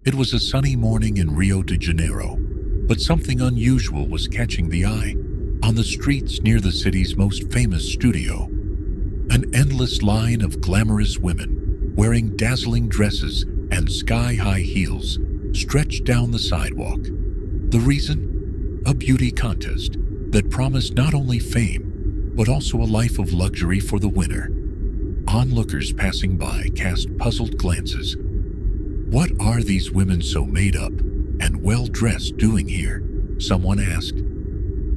It was a sunny morning in Rio de Janeiro, but something unusual was catching the eye. On the streets near the city's most famous studio, an endless line of glamorous women wearing dazzling dresses and sky-high heels stretched down the sidewalk. The reason? A beauty contest that promised not only fame, but also a life of luxury for the winner. Onlookers passing by cast puzzled glances. What are these women so made up and well-dressed doing here? Someone asked.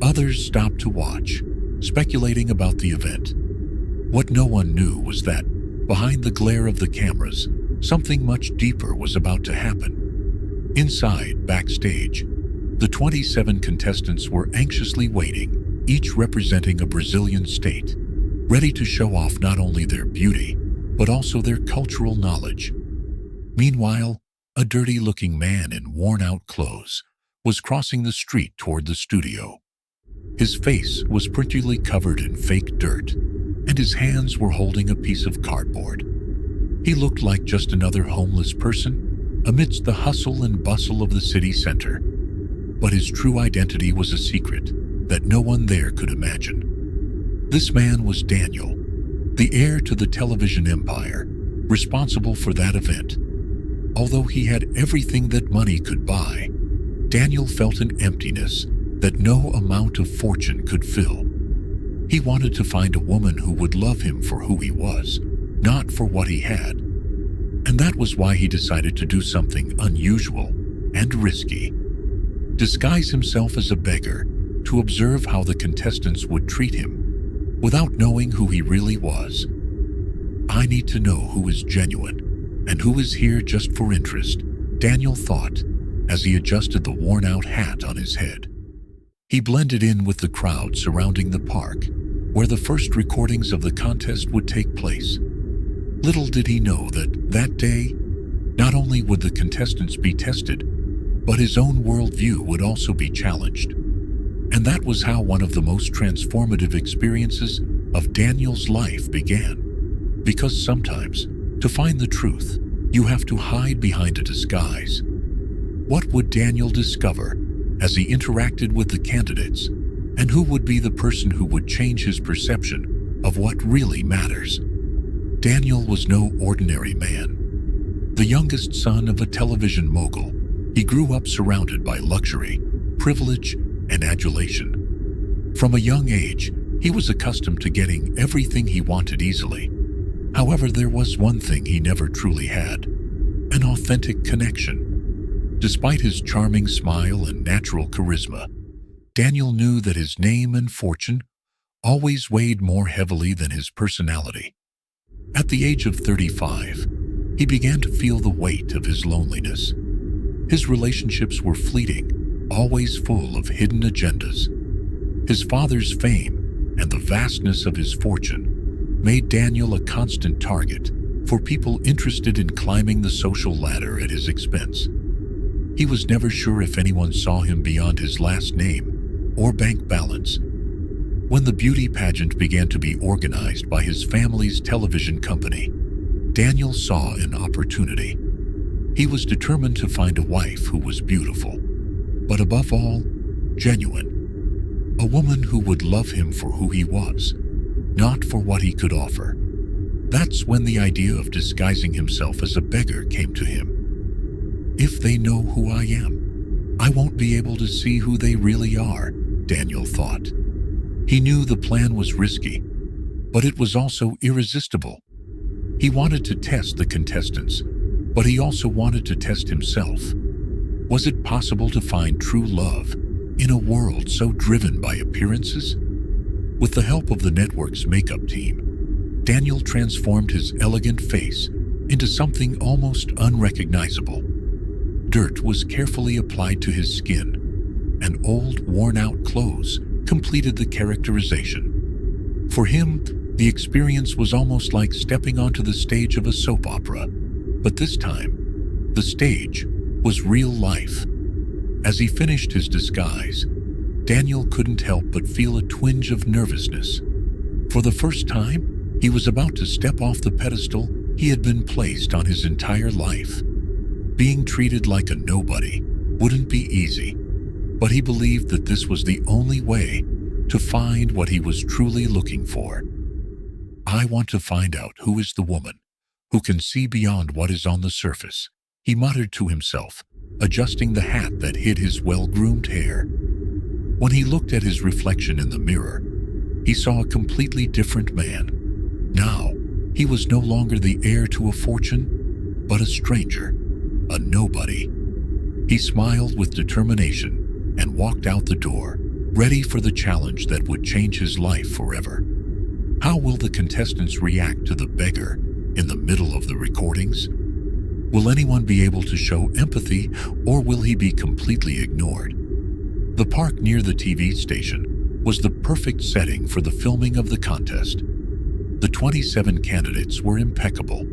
Others stopped to watch, speculating about the event. What no one knew was that, behind the glare of the cameras, something much deeper was about to happen. Inside, backstage, the 27 contestants were anxiously waiting, each representing a Brazilian state, ready to show off not only their beauty, but also their cultural knowledge. Meanwhile, a dirty-looking man in worn-out clothes was crossing the street toward the studio. His face was prettily covered in fake dirt, and his hands were holding a piece of cardboard. He looked like just another homeless person amidst the hustle and bustle of the city center. But his true identity was a secret that no one there could imagine. This man was Daniel, the heir to the television empire, responsible for that event. Although he had everything that money could buy, Daniel felt an emptiness that no amount of fortune could fill. He wanted to find a woman who would love him for who he was, not for what he had. And that was why he decided to do something unusual and risky. Disguise himself as a beggar to observe how the contestants would treat him, without knowing who he really was. I need to know who is genuine and who is here just for interest, Daniel thought as he adjusted the worn-out hat on his head. He blended in with the crowd surrounding the park, where the first recordings of the contest would take place. Little did he know that day, not only would the contestants be tested, but his own worldview would also be challenged. And that was how one of the most transformative experiences of Daniel's life began. Because sometimes, to find the truth, you have to hide behind a disguise. What would Daniel discover as he interacted with the candidates, and who would be the person who would change his perception of what really matters? Daniel was no ordinary man. The youngest son of a television mogul, he grew up surrounded by luxury, privilege, and adulation. From a young age, he was accustomed to getting everything he wanted easily. However, there was one thing he never truly had: an authentic connection. Despite his charming smile and natural charisma, Daniel knew that his name and fortune always weighed more heavily than his personality. At the age of 35, he began to feel the weight of his loneliness. His relationships were fleeting, always full of hidden agendas. His father's fame and the vastness of his fortune made Daniel a constant target for people interested in climbing the social ladder at his expense. He was never sure if anyone saw him beyond his last name or bank balance. When the beauty pageant began to be organized by his family's television company, Daniel saw an opportunity. He was determined to find a wife who was beautiful, but above all, genuine. A woman who would love him for who he was, not for what he could offer. That's when the idea of disguising himself as a beggar came to him. If they know who I am, I won't be able to see who they really are, Daniel thought. He knew the plan was risky, but it was also irresistible. He wanted to test the contestants, but he also wanted to test himself. Was it possible to find true love in a world so driven by appearances? With the help of the network's makeup team, Daniel transformed his elegant face into something almost unrecognizable. Dirt was carefully applied to his skin, and old, worn-out clothes completed the characterization. For him, the experience was almost like stepping onto the stage of a soap opera, but this time, the stage was real life. As he finished his disguise, Daniel couldn't help but feel a twinge of nervousness. For the first time, he was about to step off the pedestal he had been placed on his entire life. Being treated like a nobody wouldn't be easy, but he believed that this was the only way to find what he was truly looking for. "I want to find out who is the woman who can see beyond what is on the surface," he muttered to himself, adjusting the hat that hid his well-groomed hair. When he looked at his reflection in the mirror, he saw a completely different man. Now, he was no longer the heir to a fortune, but a stranger, a nobody. He smiled with determination and walked out the door, ready for the challenge that would change his life forever. How will the contestants react to the beggar in the middle of the recordings? Will anyone be able to show empathy, or will he be completely ignored? The park near the TV station was the perfect setting for the filming of the contest. The 27 candidates were impeccable,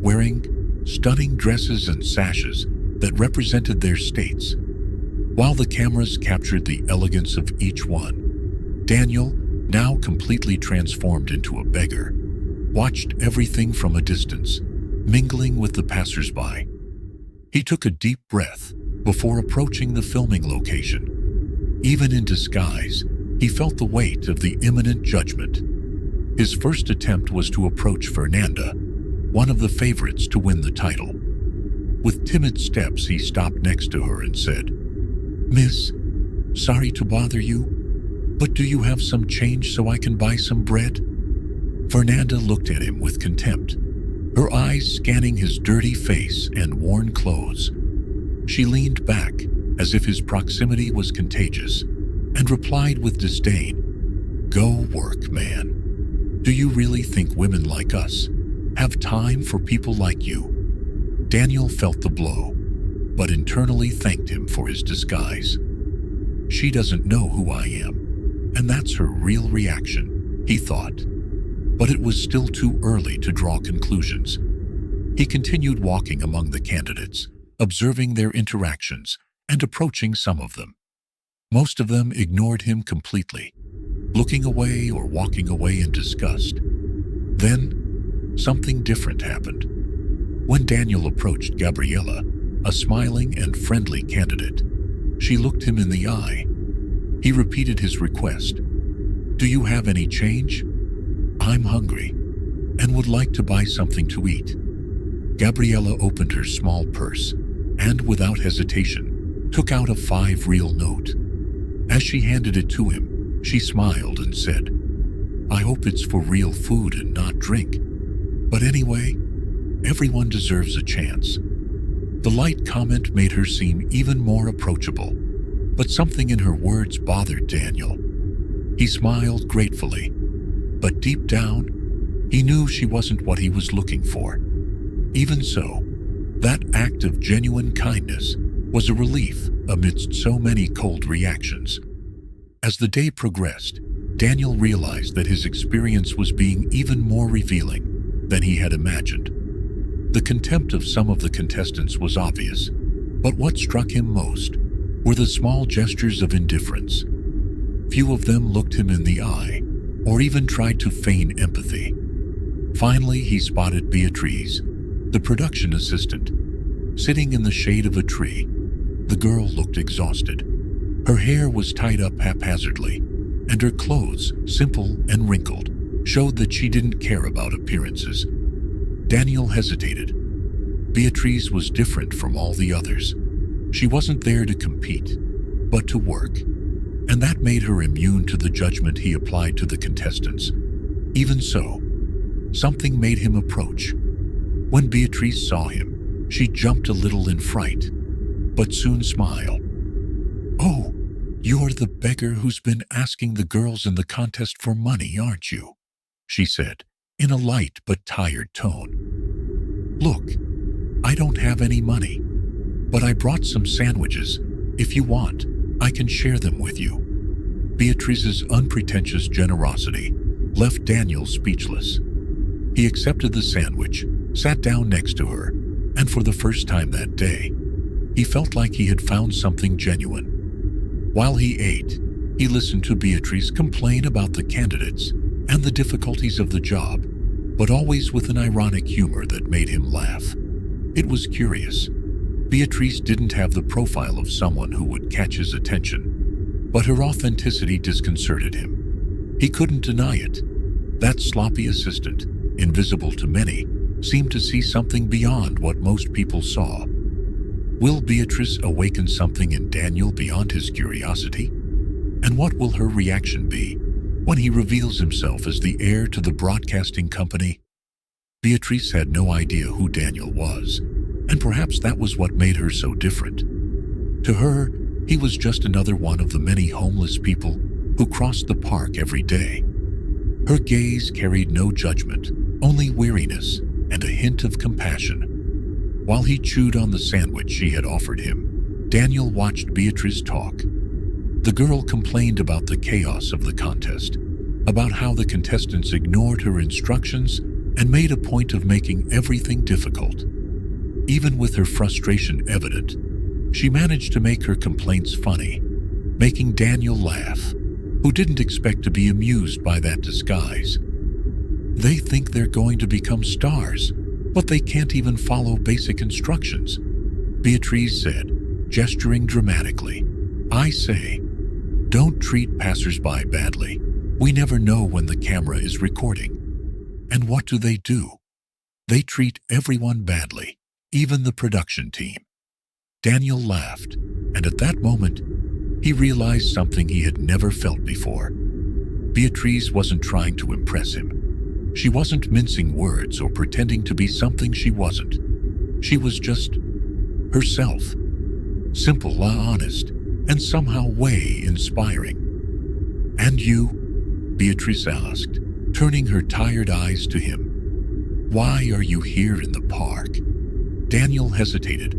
wearing stunning dresses and sashes that represented their states. While the cameras captured the elegance of each one, Daniel, now completely transformed into a beggar, watched everything from a distance, mingling with the passers-by. He took a deep breath before approaching the filming location. Even in disguise, he felt the weight of the imminent judgment. His first attempt was to approach Fernanda, one of the favorites to win the title. With timid steps, he stopped next to her and said, "Miss, sorry to bother you, but do you have some change so I can buy some bread?" Fernanda looked at him with contempt, her eyes scanning his dirty face and worn clothes. She leaned back as if his proximity was contagious and replied with disdain, "Go work, man. Do you really think women like us have time for people like you?" Daniel felt the blow, but internally thanked him for his disguise. "She doesn't know who I am, and that's her real reaction," he thought. But it was still too early to draw conclusions. He continued walking among the candidates, observing their interactions and approaching some of them. Most of them ignored him completely, looking away or walking away in disgust. Then, something different happened. When Daniel approached Gabriella, a smiling and friendly candidate, she looked him in the eye. He repeated his request. "Do you have any change? I'm hungry and would like to buy something to eat." Gabriella opened her small purse and, without hesitation, took out a 5 real note. As she handed it to him, she smiled and said, "I hope it's for real food and not drink. But anyway, everyone deserves a chance." The light comment made her seem even more approachable, but something in her words bothered Daniel. He smiled gratefully, but deep down, he knew she wasn't what he was looking for. Even so, that act of genuine kindness was a relief amidst so many cold reactions. As the day progressed, Daniel realized that his experience was being even more revealing than he had imagined. The contempt of some of the contestants was obvious, but what struck him most were the small gestures of indifference. Few of them looked him in the eye or even tried to feign empathy. Finally, he spotted Beatriz, the production assistant, sitting in the shade of a tree. The girl looked exhausted. Her hair was tied up haphazardly, and her clothes, simple and wrinkled, showed that she didn't care about appearances. Daniel hesitated. Beatriz was different from all the others. She wasn't there to compete, but to work, and that made her immune to the judgment he applied to the contestants. Even so, something made him approach. When Beatriz saw him, she jumped a little in fright, but soon smiled. "Oh, you're the beggar who's been asking the girls in the contest for money, aren't you?" she said, in a light but tired tone. "Look, I don't have any money, but I brought some sandwiches. If you want, I can share them with you." Beatriz's unpretentious generosity left Daniel speechless. He accepted the sandwich, sat down next to her, and for the first time that day, he felt like he had found something genuine. While he ate, he listened to Beatriz complain about the candidates and the difficulties of the job, but always with an ironic humor that made him laugh. It was curious. Beatrice didn't have the profile of someone who would catch his attention, but her authenticity disconcerted him. He couldn't deny it. That sloppy assistant, invisible to many, seemed to see something beyond what most people saw. Will Beatrice awaken something in Daniel beyond his curiosity? And what will her reaction be when he reveals himself as the heir to the broadcasting company? Beatrice had no idea who Daniel was, and perhaps that was what made her so different. To her, he was just another one of the many homeless people who crossed the park every day. Her gaze carried no judgment, only weariness and a hint of compassion. While he chewed on the sandwich she had offered him, Daniel watched Beatrice talk. The girl complained about the chaos of the contest, about how the contestants ignored her instructions and made a point of making everything difficult. Even with her frustration evident, she managed to make her complaints funny, making Daniel laugh, who didn't expect to be amused by that disguise. They think they're going to become stars, but they can't even follow basic instructions, Beatrice said, gesturing dramatically. I say, don't treat passersby badly. We never know when the camera is recording. And what do? They treat everyone badly, even the production team. Daniel laughed, and at that moment, he realized something he had never felt before. Beatrice wasn't trying to impress him. She wasn't mincing words or pretending to be something she wasn't. She was just herself. Simple, honest, and somehow way inspiring. And you? Beatrice asked, turning her tired eyes to him. Why are you here in the park? Daniel hesitated.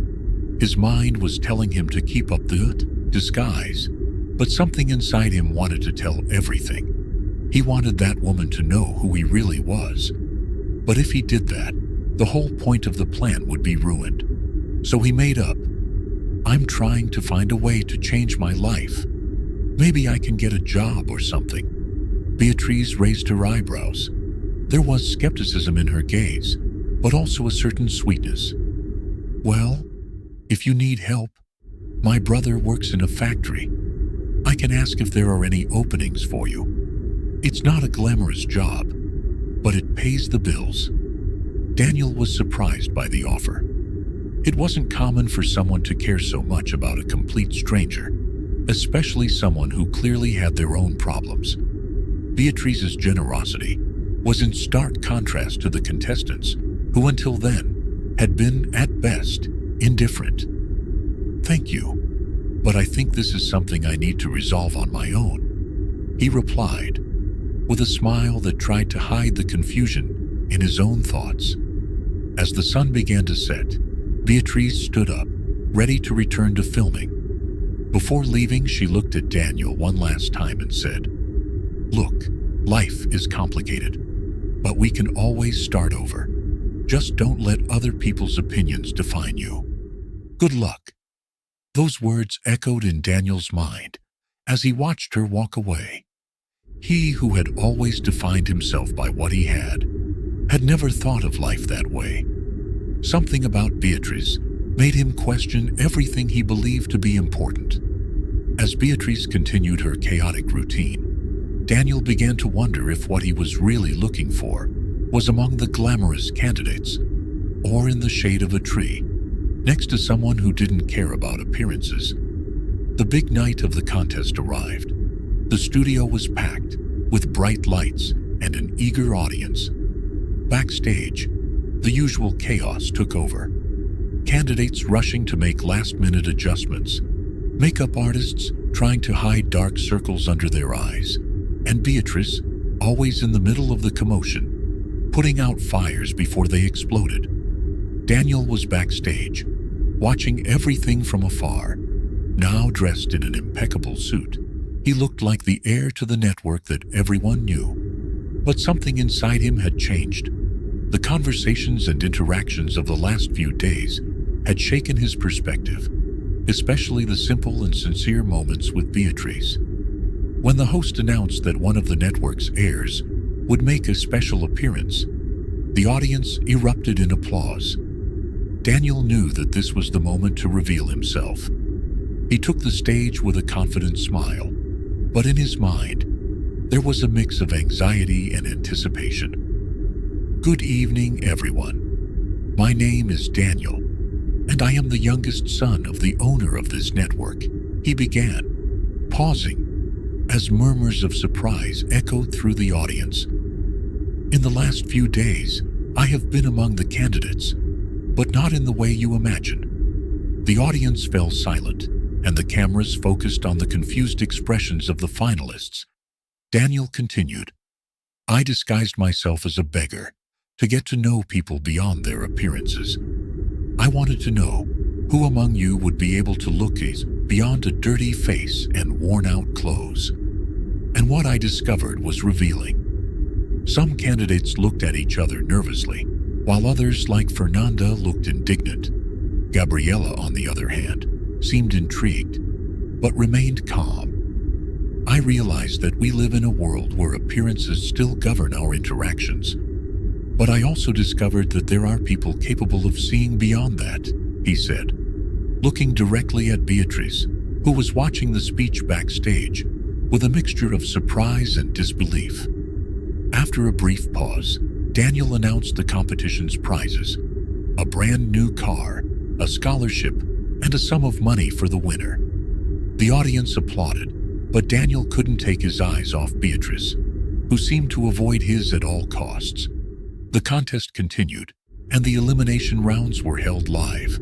His mind was telling him to keep up the disguise, but something inside him wanted to tell everything. He wanted that woman to know who he really was. But if he did that, the whole point of the plan would be ruined. So he made up. I'm trying to find a way to change my life. Maybe I can get a job or something. Beatrice raised her eyebrows. There was skepticism in her gaze, but also a certain sweetness. Well, if you need help, my brother works in a factory. I can ask if there are any openings for you. It's not a glamorous job, but it pays the bills. Daniel was surprised by the offer. It wasn't common for someone to care so much about a complete stranger, especially someone who clearly had their own problems. Beatrice's generosity was in stark contrast to the contestants, who until then had been, at best, indifferent. Thank you, but I think this is something I need to resolve on my own, he replied, with a smile that tried to hide the confusion in his own thoughts. As the sun began to set, Beatrice stood up, ready to return to filming. Before leaving, she looked at Daniel one last time and said, Look, life is complicated, but we can always start over. Just don't let other people's opinions define you. Good luck. Those words echoed in Daniel's mind as he watched her walk away. He who had always defined himself by what he had never thought of life that way. Something about Beatrice made him question everything he believed to be important. As Beatrice continued her chaotic routine, Daniel began to wonder if what he was really looking for was among the glamorous candidates, or in the shade of a tree, next to someone who didn't care about appearances. The big night of the contest arrived. The studio was packed, with bright lights and an eager audience. Backstage, the usual chaos took over. Candidates rushing to make last-minute adjustments, makeup artists trying to hide dark circles under their eyes, and Beatrice, always in the middle of the commotion, putting out fires before they exploded. Daniel was backstage, watching everything from afar. Now dressed in an impeccable suit, he looked like the heir to the network that everyone knew. But something inside him had changed. The conversations and interactions of the last few days had shaken his perspective, especially the simple and sincere moments with Beatrice. When the host announced that one of the network's heirs would make a special appearance, the audience erupted in applause. Daniel knew that this was the moment to reveal himself. He took the stage with a confident smile, but in his mind, there was a mix of anxiety and anticipation. "Good evening, everyone. My name is Daniel, and I am the youngest son of the owner of this network," he began, pausing as murmurs of surprise echoed through the audience. "In the last few days, I have been among the candidates, but not in the way you imagine." The audience fell silent, and the cameras focused on the confused expressions of the finalists. Daniel continued, "I disguised myself as a beggar to get to know people beyond their appearances. I wanted to know who among you would be able to look beyond a dirty face and worn-out clothes. And what I discovered was revealing. Some candidates looked at each other nervously, while others, like Fernanda, looked indignant. Gabriella, on the other hand, seemed intrigued, but remained calm. I realized that we live in a world where appearances still govern our interactions. But I also discovered that there are people capable of seeing beyond that," he said, looking directly at Beatrice, who was watching the speech backstage with a mixture of surprise and disbelief. After a brief pause, Daniel announced the competition's prizes: a brand new car, a scholarship, and a sum of money for the winner. The audience applauded, but Daniel couldn't take his eyes off Beatrice, who seemed to avoid his at all costs. The contest continued, and the elimination rounds were held live.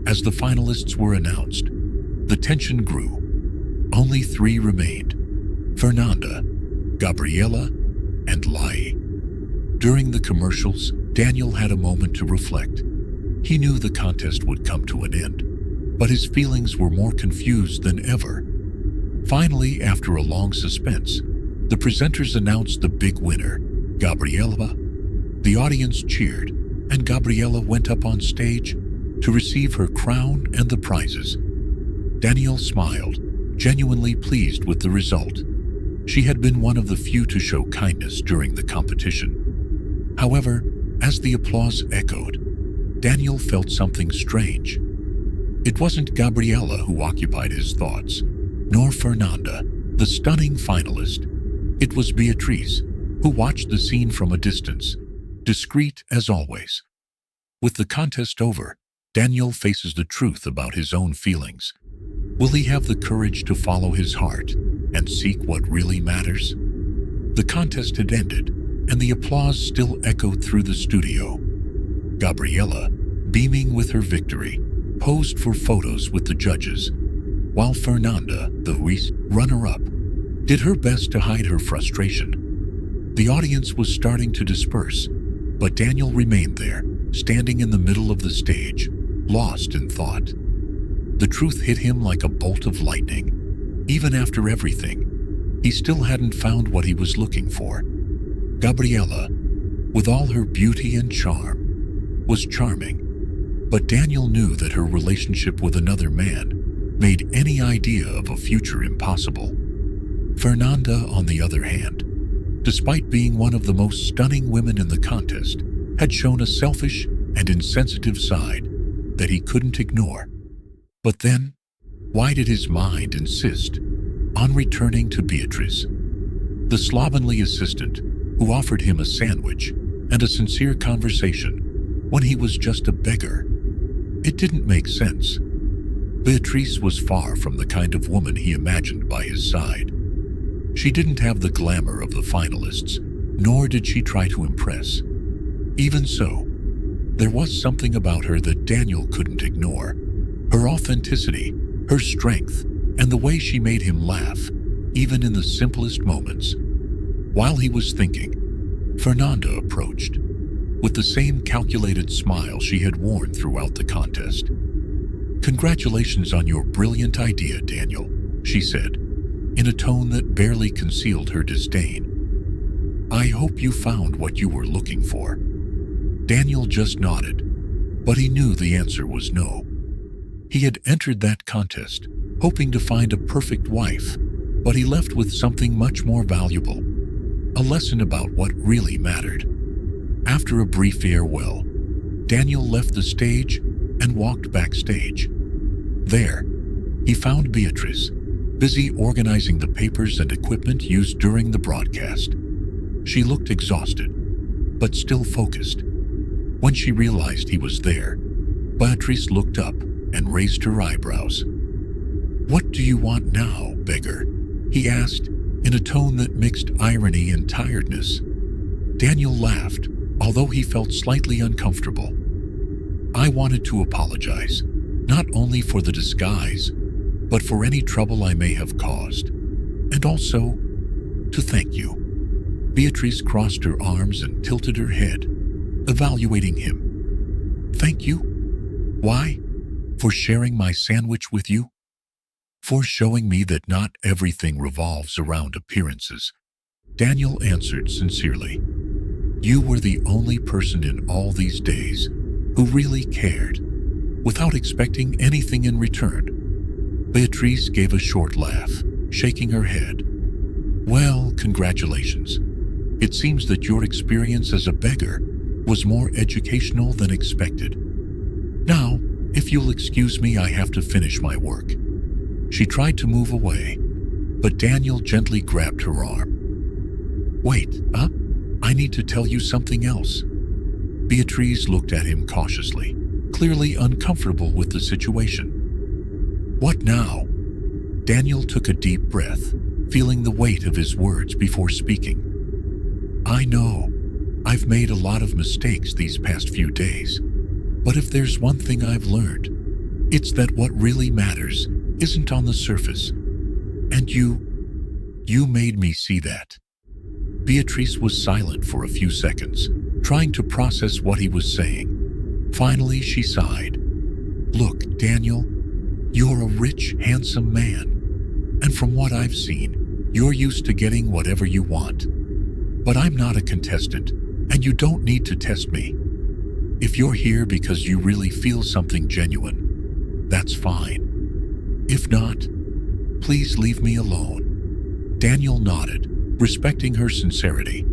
As the finalists were announced, the tension grew. Only 3 remained: Fernanda, Gabriella, and Lai. During the commercials, Daniel had a moment to reflect. He knew the contest would come to an end, but his feelings were more confused than ever. Finally, after a long suspense, the presenters announced the big winner, Gabriella. The audience cheered, and Gabriella went up on stage to receive her crown and the prizes. Daniel smiled, genuinely pleased with the result. She had been one of the few to show kindness during the competition. However, as the applause echoed, Daniel felt something strange. It wasn't Gabriella who occupied his thoughts, nor Fernanda, the stunning finalist. It was Beatrice, who watched the scene from a distance, discreet as always. With the contest over, Daniel faces the truth about his own feelings. Will he have the courage to follow his heart and seek what really matters? The contest had ended, and the applause still echoed through the studio. Gabriella, beaming with her victory, posed for photos with the judges, while Fernanda, the runner-up, did her best to hide her frustration. The audience was starting to disperse, but Daniel remained there, standing in the middle of the stage, lost in thought. The truth hit him like a bolt of lightning. Even after everything, he still hadn't found what he was looking for. Gabriella, with all her beauty and charm, was charming, but Daniel knew that her relationship with another man made any idea of a future impossible. Fernanda, on the other hand, despite being one of the most stunning women in the contest, had shown a selfish and insensitive side that he couldn't ignore. But then, why did his mind insist on returning to Beatrice, the slovenly assistant who offered him a sandwich and a sincere conversation when he was just a beggar? It didn't make sense. Beatrice was far from the kind of woman he imagined by his side. She didn't have the glamour of the finalists, nor did she try to impress. Even so, there was something about her that Daniel couldn't ignore. Her authenticity, her strength, and the way she made him laugh, even in the simplest moments. While he was thinking, Fernanda approached, with the same calculated smile she had worn throughout the contest. "Congratulations on your brilliant idea, Daniel," she said, in a tone that barely concealed her disdain. "I hope you found what you were looking for." Daniel just nodded, but he knew the answer was no. He had entered that contest, hoping to find a perfect wife, but he left with something much more valuable, a lesson about what really mattered. After a brief farewell, Daniel left the stage and walked backstage. There, he found Beatrice, busy organizing the papers and equipment used during the broadcast. She looked exhausted, but still focused. When she realized he was there, Beatrice looked up and raised her eyebrows. "What do you want now, beggar?" he asked, in a tone that mixed irony and tiredness. Daniel laughed, although he felt slightly uncomfortable. "I wanted to apologize, not only for the disguise, but for any trouble I may have caused, and also to thank you." Beatrice crossed her arms and tilted her head, evaluating him. "Thank you? Why? For sharing my sandwich with you? For showing me that not everything revolves around appearances," Daniel answered sincerely. "You were the only person in all these days who really cared, without expecting anything in return." Beatrice gave a short laugh, shaking her head. "Well, congratulations. It seems that your experience as a beggar was more educational than expected. Now, if you'll excuse me, I have to finish my work." She tried to move away, but Daniel gently grabbed her arm. "Wait, I need to tell you something else." Beatrice looked at him cautiously, clearly uncomfortable with the situation. "What now?" Daniel took a deep breath, feeling the weight of his words before speaking. "I know, I've made a lot of mistakes these past few days, but if there's one thing I've learned, it's that what really matters isn't on the surface. And you made me see that." Beatrice was silent for a few seconds, trying to process what he was saying. Finally, she sighed. "Look, Daniel, you're a rich, handsome man, and from what I've seen, you're used to getting whatever you want. But I'm not a contestant, and you don't need to test me. If you're here because you really feel something genuine, that's fine. If not, please leave me alone." Daniel nodded, respecting her sincerity.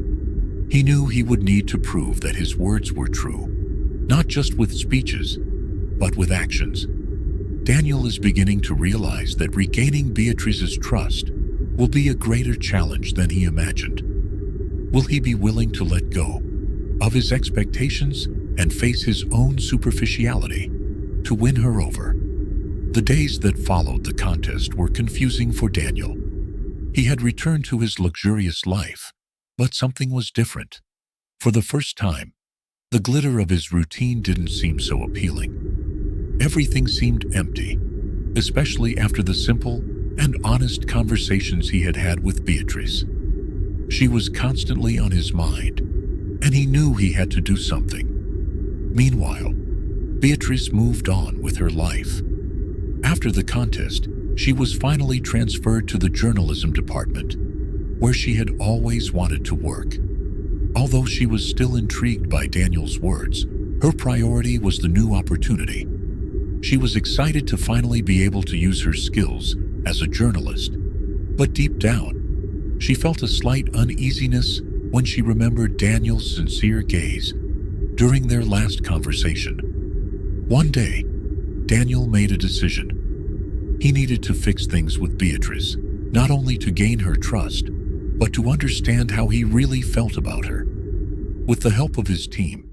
He knew he would need to prove that his words were true, not just with speeches, but with actions. Daniel is beginning to realize that regaining Beatrice's trust will be a greater challenge than he imagined. Will he be willing to let go of his expectations and face his own superficiality to win her over? The days that followed the contest were confusing for Daniel. He had returned to his luxurious life, but something was different. For the first time, the glitter of his routine didn't seem so appealing. Everything seemed empty, especially after the simple and honest conversations he had had with Beatrice. She was constantly on his mind, and he knew he had to do something. Meanwhile, Beatrice moved on with her life. After the contest, she was finally transferred to the journalism department, where she had always wanted to work. Although she was still intrigued by Daniel's words, her priority was the new opportunity. She was excited to finally be able to use her skills as a journalist. But deep down, she felt a slight uneasiness when she remembered Daniel's sincere gaze during their last conversation. One day, Daniel made a decision. He needed to fix things with Beatrice, not only to gain her trust, but to understand how he really felt about her. With the help of his team,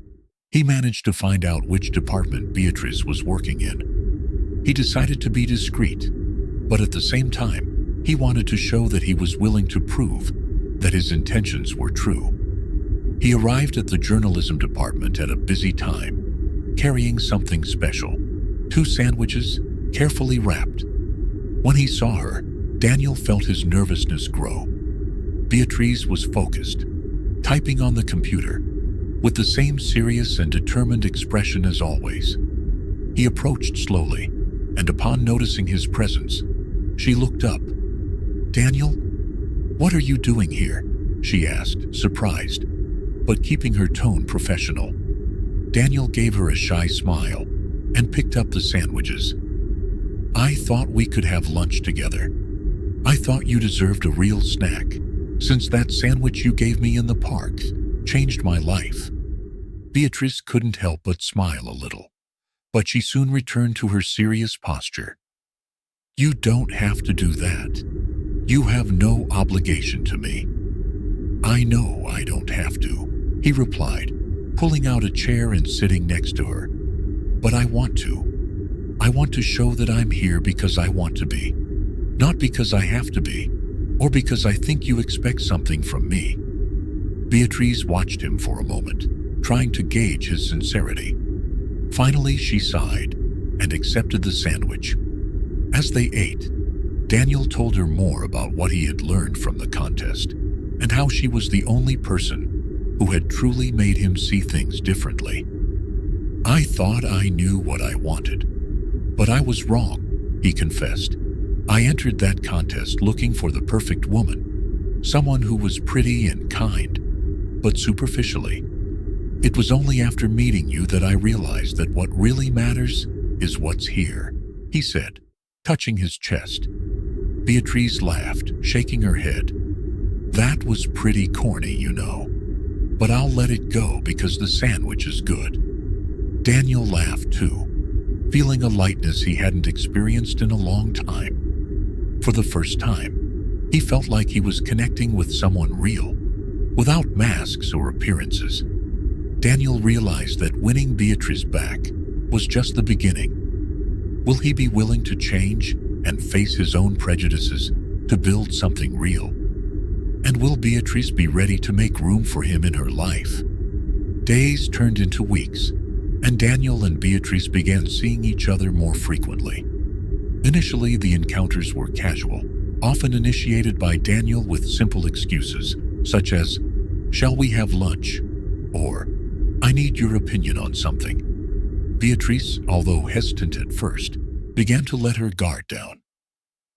he managed to find out which department Beatrice was working in. He decided to be discreet, but at the same time, he wanted to show that he was willing to prove that his intentions were true. He arrived at the journalism department at a busy time, carrying something special: 2 sandwiches, carefully wrapped. When he saw her, Daniel felt his nervousness grow. Beatrice was focused, typing on the computer, with the same serious and determined expression as always. He approached slowly, and upon noticing his presence, she looked up. "Daniel, what are you doing here?" she asked, surprised, but keeping her tone professional. Daniel gave her a shy smile and picked up the sandwiches. "I thought we could have lunch together. I thought you deserved a real snack, since that sandwich you gave me in the park changed my life." Beatrice couldn't help but smile a little, but she soon returned to her serious posture. "You don't have to do that. You have no obligation to me." "I know I don't have to," he replied, pulling out a chair and sitting next to her. "But I want to. I want to show that I'm here because I want to be, not because I have to be, or because I think you expect something from me." Beatrice watched him for a moment, trying to gauge his sincerity. Finally, she sighed and accepted the sandwich. As they ate, Daniel told her more about what he had learned from the contest and how she was the only person who had truly made him see things differently. "I thought I knew what I wanted, but I was wrong," he confessed. "I entered that contest looking for the perfect woman, someone who was pretty and kind, but superficially. It was only after meeting you that I realized that what really matters is what's here," he said, touching his chest. Beatrice laughed, shaking her head. "That was pretty corny, you know. But I'll let it go because the sandwich is good." Daniel laughed too, feeling a lightness he hadn't experienced in a long time. For the first time, he felt like he was connecting with someone real, without masks or appearances. Daniel realized that winning Beatrice back was just the beginning. Will he be willing to change and face his own prejudices to build something real? And will Beatrice be ready to make room for him in her life? Days turned into weeks, and Daniel and Beatrice began seeing each other more frequently. Initially, the encounters were casual, often initiated by Daniel with simple excuses, such as, "Shall we have lunch?" or "I need your opinion on something." Beatrice, although hesitant at first, began to let her guard down.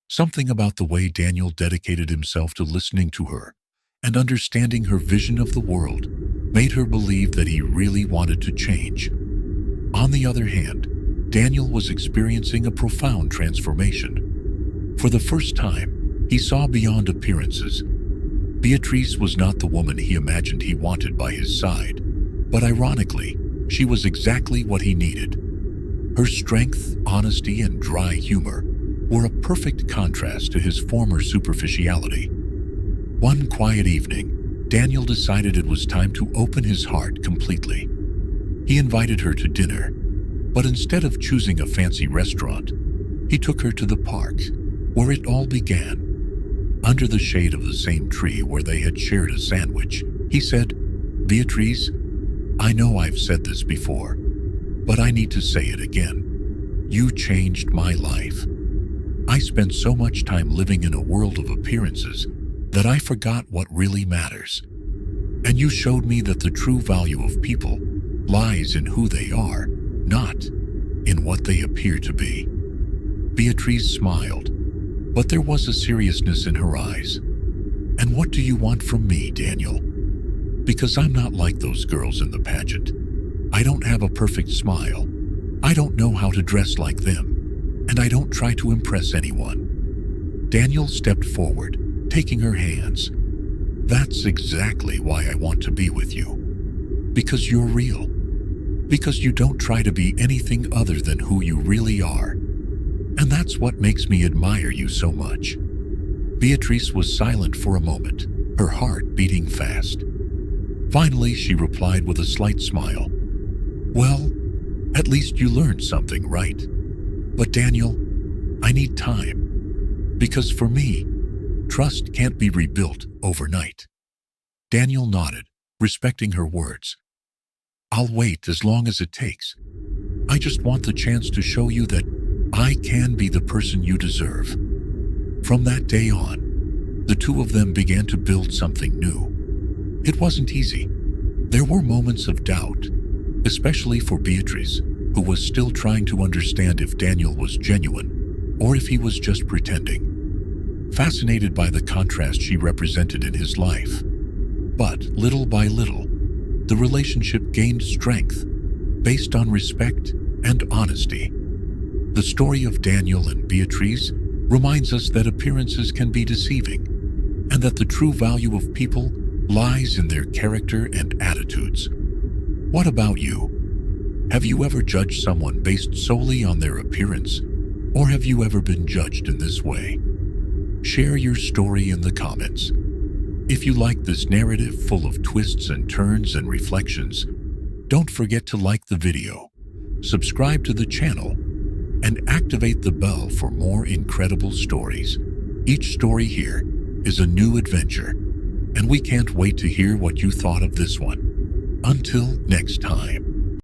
Something about the way Daniel dedicated himself to listening to her and understanding her vision of the world made her believe that he really wanted to change. On the other hand, Daniel was experiencing a profound transformation. For the first time, he saw beyond appearances. Beatrice was not the woman he imagined he wanted by his side, but ironically, she was exactly what he needed. Her strength, honesty, and dry humor were a perfect contrast to his former superficiality. One quiet evening, Daniel decided it was time to open his heart completely. He invited her to dinner, but instead of choosing a fancy restaurant, he took her to the park, where it all began. Under the shade of the same tree where they had shared a sandwich, he said, "Beatrice, I know I've said this before, but I need to say it again. You changed my life. I spent so much time living in a world of appearances that I forgot what really matters. And you showed me that the true value of people lies in who they are, not in what they appear to be." Beatrice smiled, but there was a seriousness in her eyes. "And what do you want from me, Daniel? Because I'm not like those girls in the pageant. I don't have a perfect smile. I don't know how to dress like them, and I don't try to impress anyone." Daniel stepped forward, taking her hands. "That's exactly why I want to be with you. Because you're real. Because you don't try to be anything other than who you really are. And that's what makes me admire you so much." Beatrice was silent for a moment, her heart beating fast. Finally, she replied with a slight smile, "Well, at least you learned something, right? But Daniel, I need time. Because for me, trust can't be rebuilt overnight." Daniel nodded, respecting her words. "I'll wait as long as it takes. I just want the chance to show you that I can be the person you deserve." From that day on, the two of them began to build something new. It wasn't easy. There were moments of doubt, especially for Beatrice, who was still trying to understand if Daniel was genuine or if he was just pretending, fascinated by the contrast she represented in his life. But little by little, the relationship gained strength based on respect and honesty. The story of Daniel and Beatrice reminds us that appearances can be deceiving and that the true value of people lies in their character and attitudes. What about you? Have you ever judged someone based solely on their appearance? Or have you ever been judged in this way? Share your story in the comments. If you like this narrative full of twists and turns and reflections, don't forget to like the video, subscribe to the channel, and activate the bell for more incredible stories. Each story here is a new adventure, and we can't wait to hear what you thought of this one. Until next time.